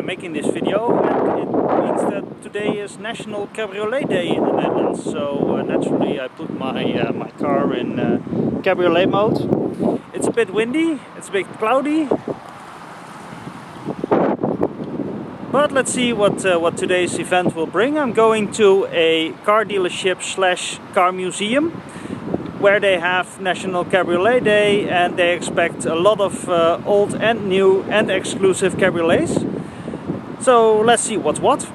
making this video, and it means that today is National Cabriolet Day in the Netherlands. So naturally I put my my car in cabriolet mode. It's a bit windy, it's a bit cloudy, but let's see what today's event will bring. I'm going to a car dealership slash car museum, where they have National Cabriolet Day, and they expect a lot of old and new and exclusive cabriolets. So let's see what's what.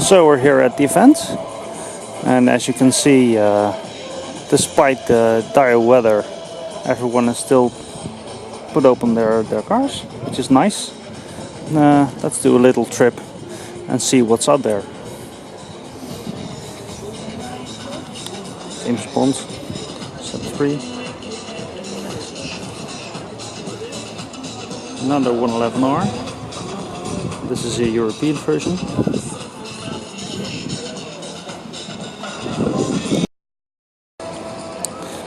So we're here at the event, and as you can see, despite the dire weather, everyone has still put open their cars, which is nice. Let's do a little trip and see what's out there. James Bond, set 3. Another 111R. This is a European version.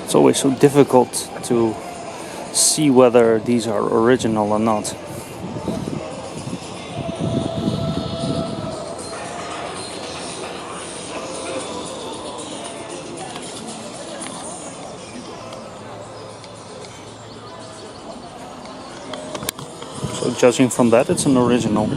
It's always so difficult to see whether these are original or not. So judging from that, it's an original.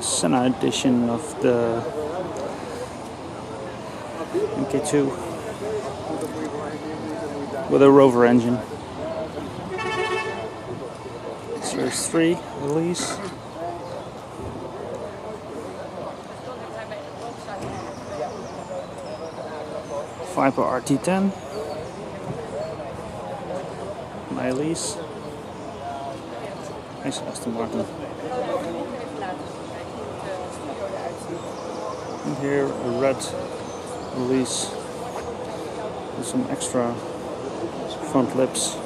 Senna edition of the MK2 with a Rover engine. Series 3 release. Viper RT10. Nice Aston Martin. And here a red release with some extra front lips.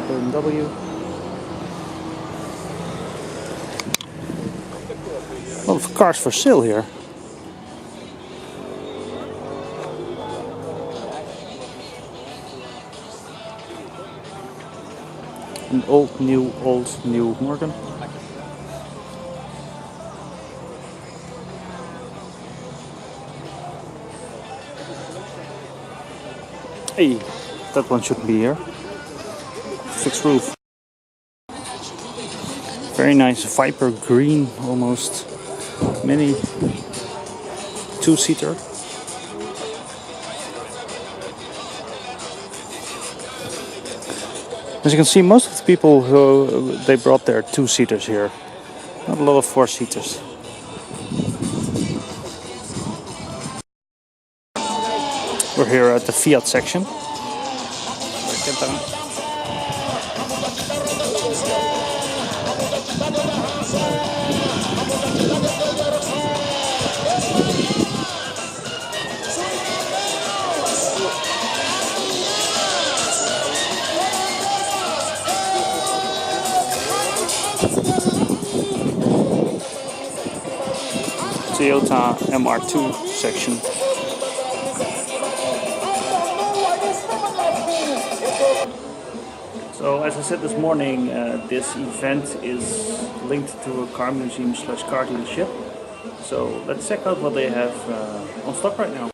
BMW. A lot of cars for sale here. An old, new Morgan. Hey, that one should be here. Fixed roof. Very nice Viper green, almost mini two-seater. As you can see, most of the people who they brought their two-seaters here. Not a lot of four-seaters. We're here at the Fiat section. Get down. Toyota MR2 section. So as I said this morning, this event is linked to a car museum slash car dealership. So let's check out what they have on stock right now.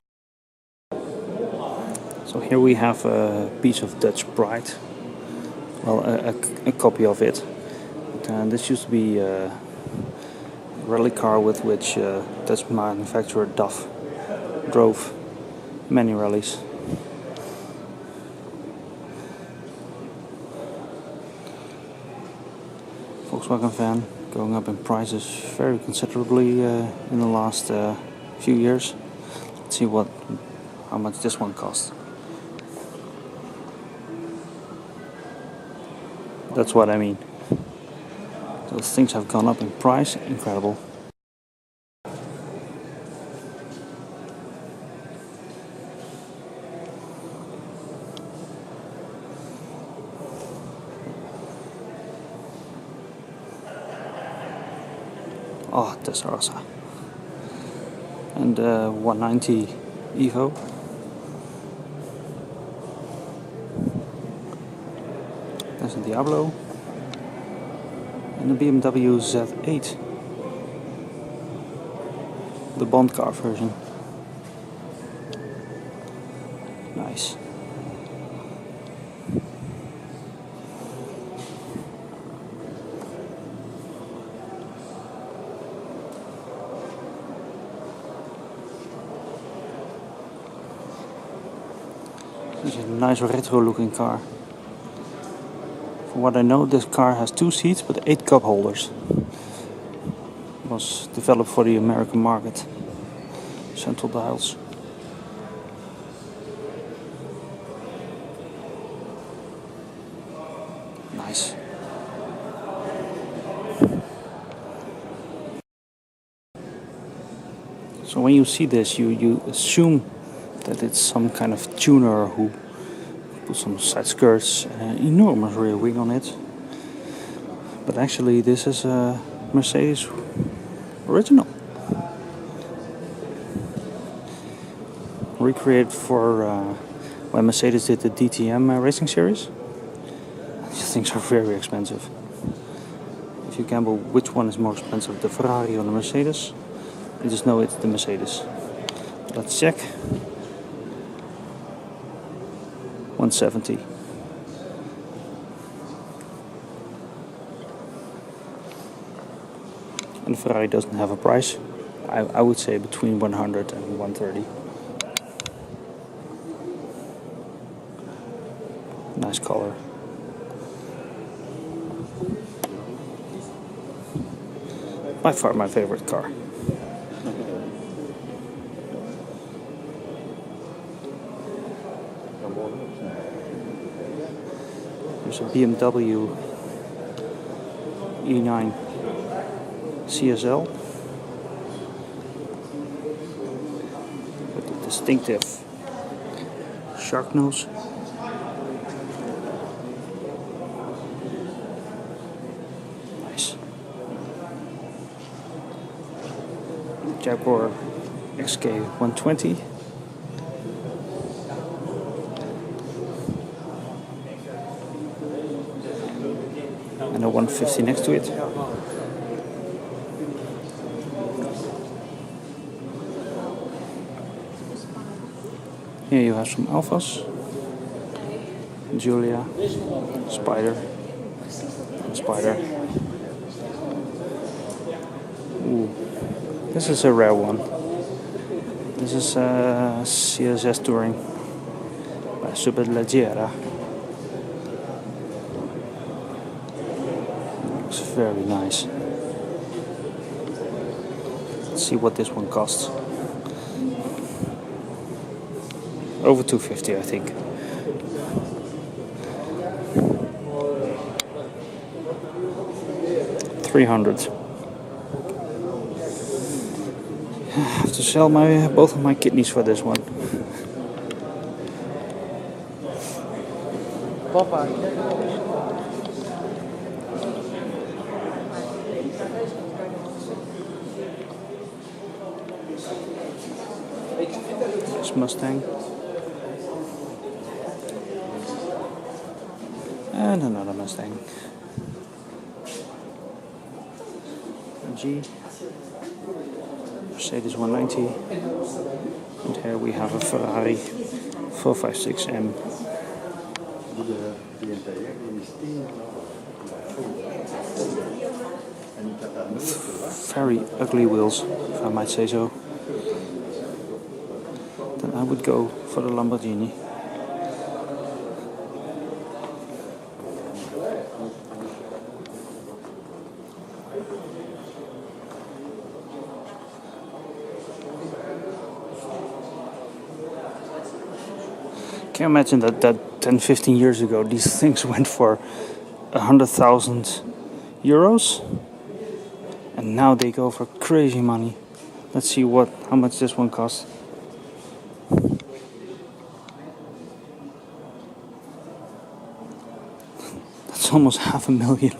So here we have a piece of Dutch pride. Well, a copy of it. But, this used to be a rally car with which Dutch manufacturer DAF drove many rallies. Volkswagen van going up in prices very considerably in the last few years. Let's see how much this one costs. That's what I mean. Those things have gone up in price, incredible. Oh, Testarossa. And 190 Evo. There's a Diablo. And a BMW Z8. The Bond car version. Nice. This is a nice retro looking car. From what I know, this car has 2 seats but 8 cup holders. It was developed for the American market. Central dials. Nice. So when you see this, you assume that it's some kind of tuner who put some side skirts and an enormous rear wing on it. But actually this is a Mercedes original. Recreated for when Mercedes did the DTM racing series. These things are very expensive. If you gamble which one is more expensive, the Ferrari or the Mercedes, you just know it's the Mercedes. Let's check. 170. And the Ferrari doesn't have a price. I would say between 100 and 130. Nice color. By far my favorite car. There's a BMW E9 CSL with a distinctive shark nose. Nice. Jaguar XK 120. And a 150 next to it. Here you have some Alphas. Giulia, Spider, Spider. Ooh, this is a rare one. This is CSS Touring by Superleggera. Looks very nice. Let's see what this one costs. Over 250, I think. $300. I have to sell both of my kidneys for this one. Papa. This Mustang. And another Mustang. G. Mercedes 190. And here we have a Ferrari 456M. Very ugly wheels, if I might say so. Then I would go for the Lamborghini. Can you imagine that 10-15 years ago these things went for 100,000 euros? And now they go for crazy money. Let's see how much this one costs. That's almost 500,000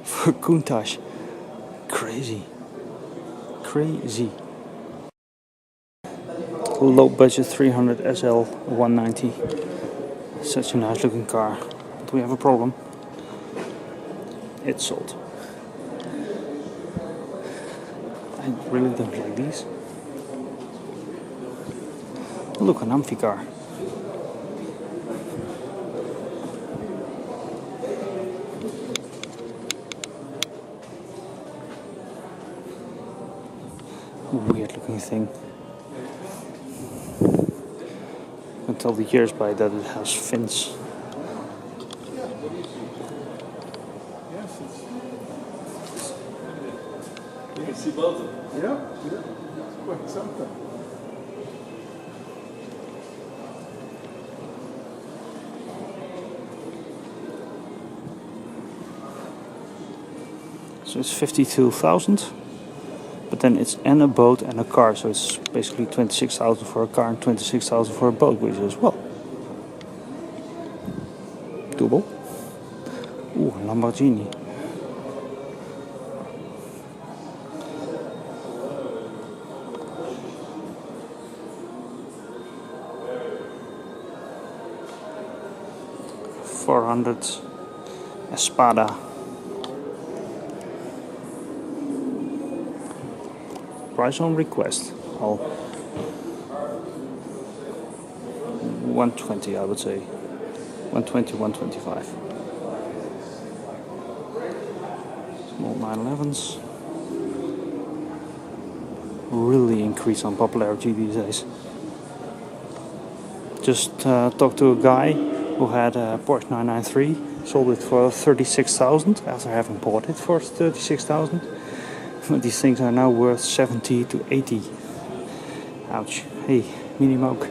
for Countach. Crazy. Crazy. Low budget 300 SL 190. Such a nice looking car. But we have a problem. It's sold. I really don't like these. Look, an Amphi car. Weird looking thing. You can tell the years by that it has fins. Ja, quite something. So it's 52,000, but then it's and a boat and a car, so it's basically 26,000 for a car and 26,000 for a boat, which is, well, doable. Ooh, a Lamborghini. $400 Espada. Price on request. 120, I would say. 120, 125. Small 911s. Really increase on popularity these days. Just talked to a guy who had a Porsche 993, sold it for 36,000 after having bought it for 36,000. But these things are now worth 70 to 80. Ouch. Hey, Mini Moke.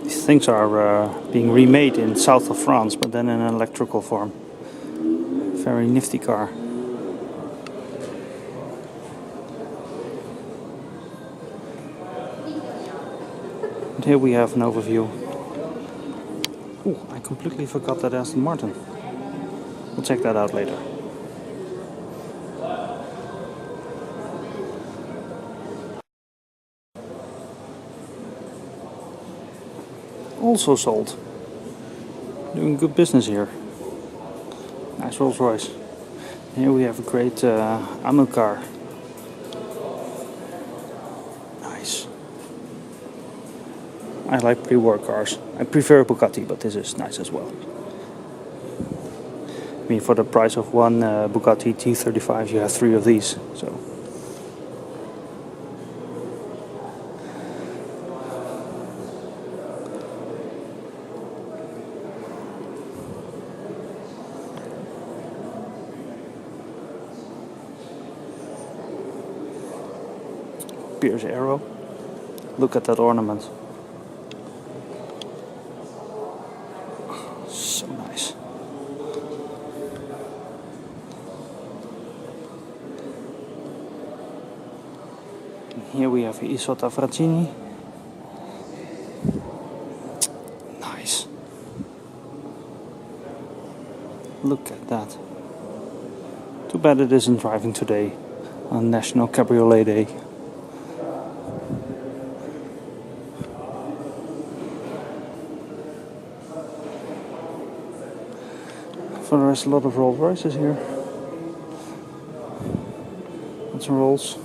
These things are being remade in south of France, but then in an electrical form. Very nifty car. And here we have an overview. Oh, I completely forgot that Aston Martin. We'll check that out later. Also sold. Doing good business here. Nice Rolls Royce. Here we have a great Amel car. Nice. I like pre-war cars. I prefer Bugatti, but this is nice as well. I mean, for the price of one Bugatti T35, you have 3 of these. So. Pierce Arrow. Look at that ornament. So nice. And here we have Isotta Frazzini. Nice. Look at that. Too bad it isn't driving today on National Cabriolet Day. For the rest, a lot of Rolls Royces here. That's a Rolls.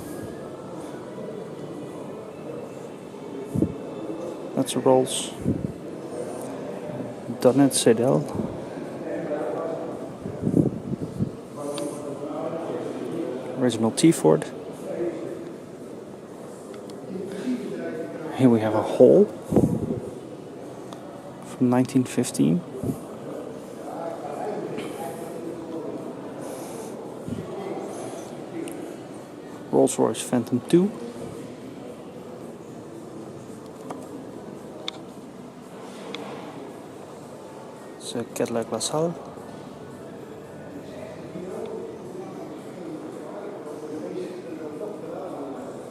That's a Rolls. Donnet Cedel. Original T-Ford. Here we have a Hall from 1915. Rolls-Royce Phantom 2. It's a Cadillac LaSalle.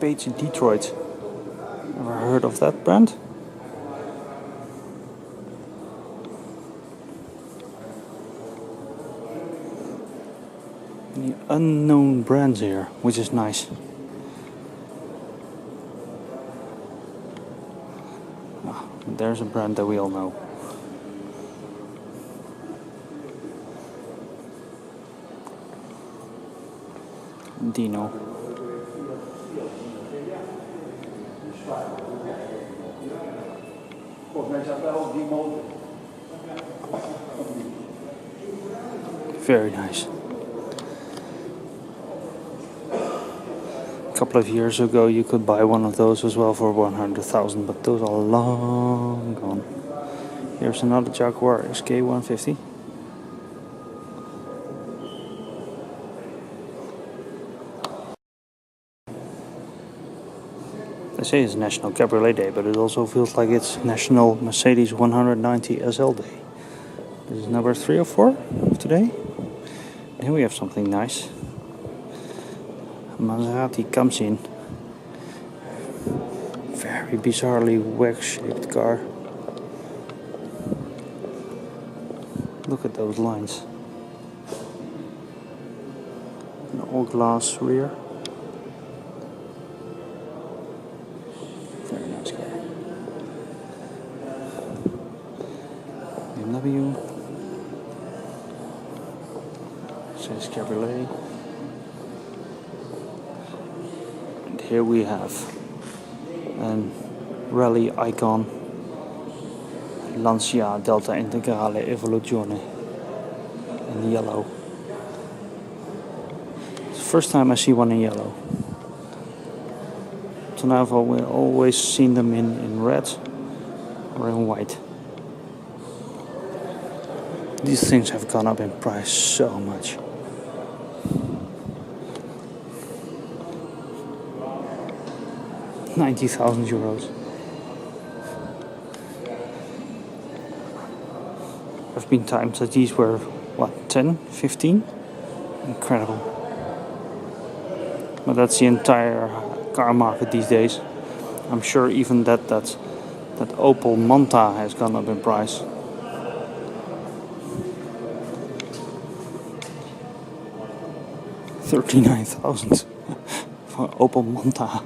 Page in Detroit. Ever heard of that brand? The unknown brands here, which is nice. There's a brand that we all know. Dino. Very nice. A couple of years ago you could buy one of those as well for 100,000, but those are long gone. Here's another Jaguar SK150. They say it's National Cabriolet Day, but it also feels like it's National Mercedes 190 SL Day. This is number 3 or 4 of today. And here we have something nice. Maserati comes in. Very bizarrely wedge-shaped car. Look at those lines. An all-glass rear. Very nice car. BMW. Says Cabriolet. And here we have a rally icon, Lancia Delta Integrale Evoluzione in yellow. It's the first time I see one in yellow. So now I've always seen them in red or in white. These things have gone up in price so much. €90,000. There's been times that these were, 10, 15? Incredible. But that's the entire car market these days. I'm sure even that Opel Manta has gone up in price. $39,000 for Opel Manta.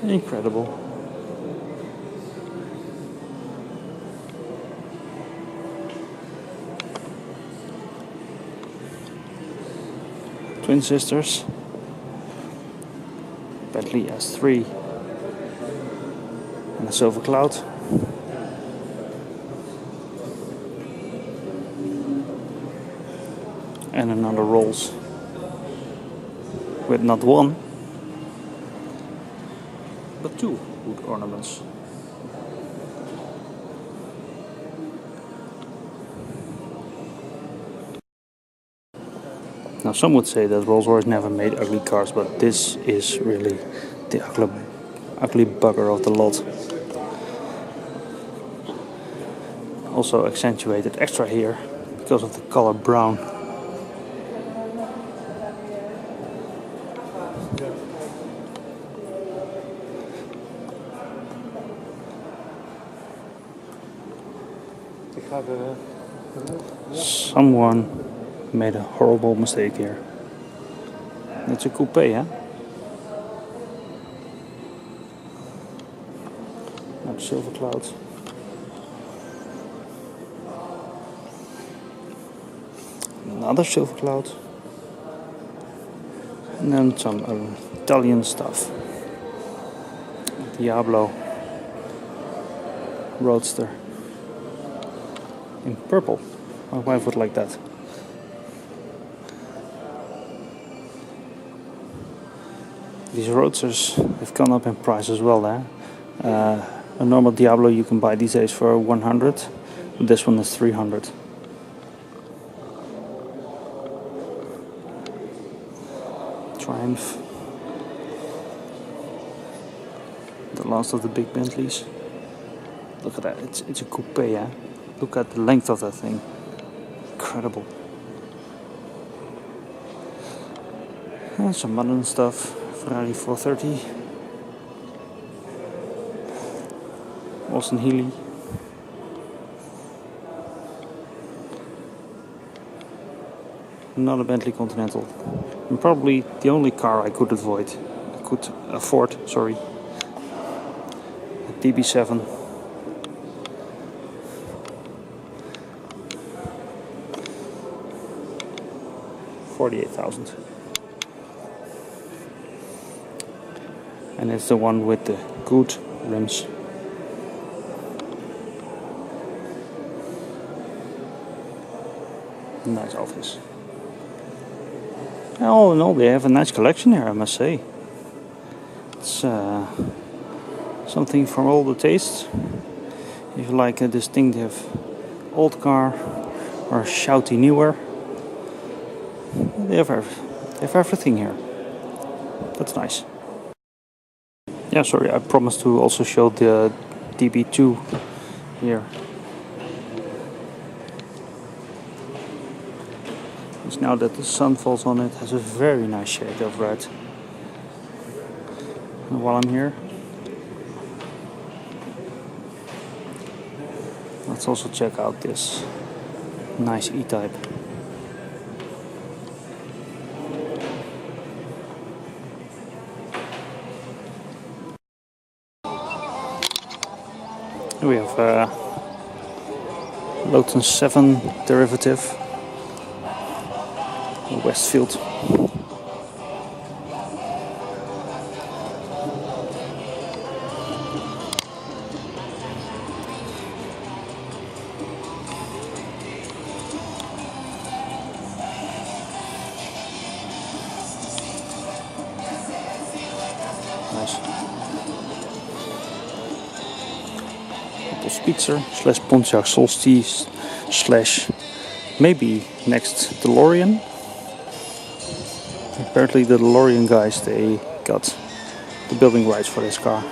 Incredible. Twin sisters. Bentley S3 and a Silver Cloud. And another Rolls with not one but 2 wood ornaments. Now some would say that Rolls-Royce never made ugly cars, but this is really the ugly bugger of the lot. Also accentuated extra here because of the color brown. Someone made a horrible mistake here. It's a coupe, huh? Now silver clouds. Another silver cloud. And then some Italian stuff. Diablo Roadster in purple. My wife would like that. These Roadsters have gone up in price as well. A normal Diablo you can buy these days for 100, but this one is 300. Triumph. The last of the big Bentleys. Look at that, it's a coupe, yeah? Look at the length of that thing. Incredible. And some modern stuff. Ferrari 430. Austin Healey. Another Bentley Continental. And probably the only car I could afford, sorry. A DB7. $48,000. And it's the one with the good rims. Nice office. All in all, they have a nice collection here, I must say. It's something from all the tastes. If you like a distinctive old car or a shouty newer, they have everything here. That's nice. Yeah, sorry, I promised to also show the DB2 here. Because now that the sun falls on it, has a very nice shade of red. And while I'm here, let's also check out this nice E-Type. We have Lotus 7 derivative, Westfield. Nice. Spitzer / Pontiac Solstice / maybe next DeLorean. Apparently the DeLorean guys, they got the building rights for this car.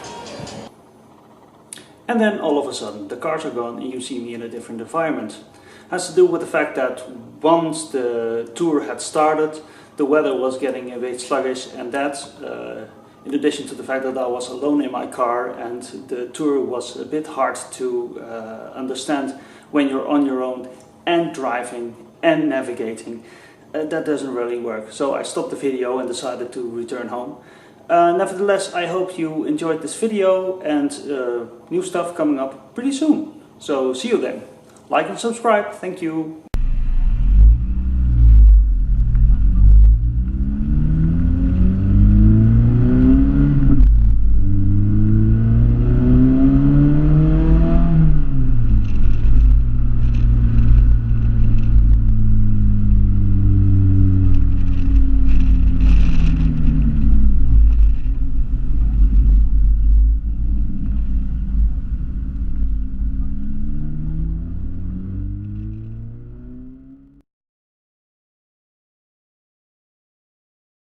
And then all of a sudden the cars are gone and you see me in a different environment. It has to do with the fact that once the tour had started, the weather was getting a bit sluggish, and that in addition to the fact that I was alone in my car and the tour was a bit hard to understand when you're on your own and driving and navigating. That doesn't really work. So I stopped the video and decided to return home. Nevertheless, I hope you enjoyed this video, and new stuff coming up pretty soon. So see you then. Like and subscribe. Thank you.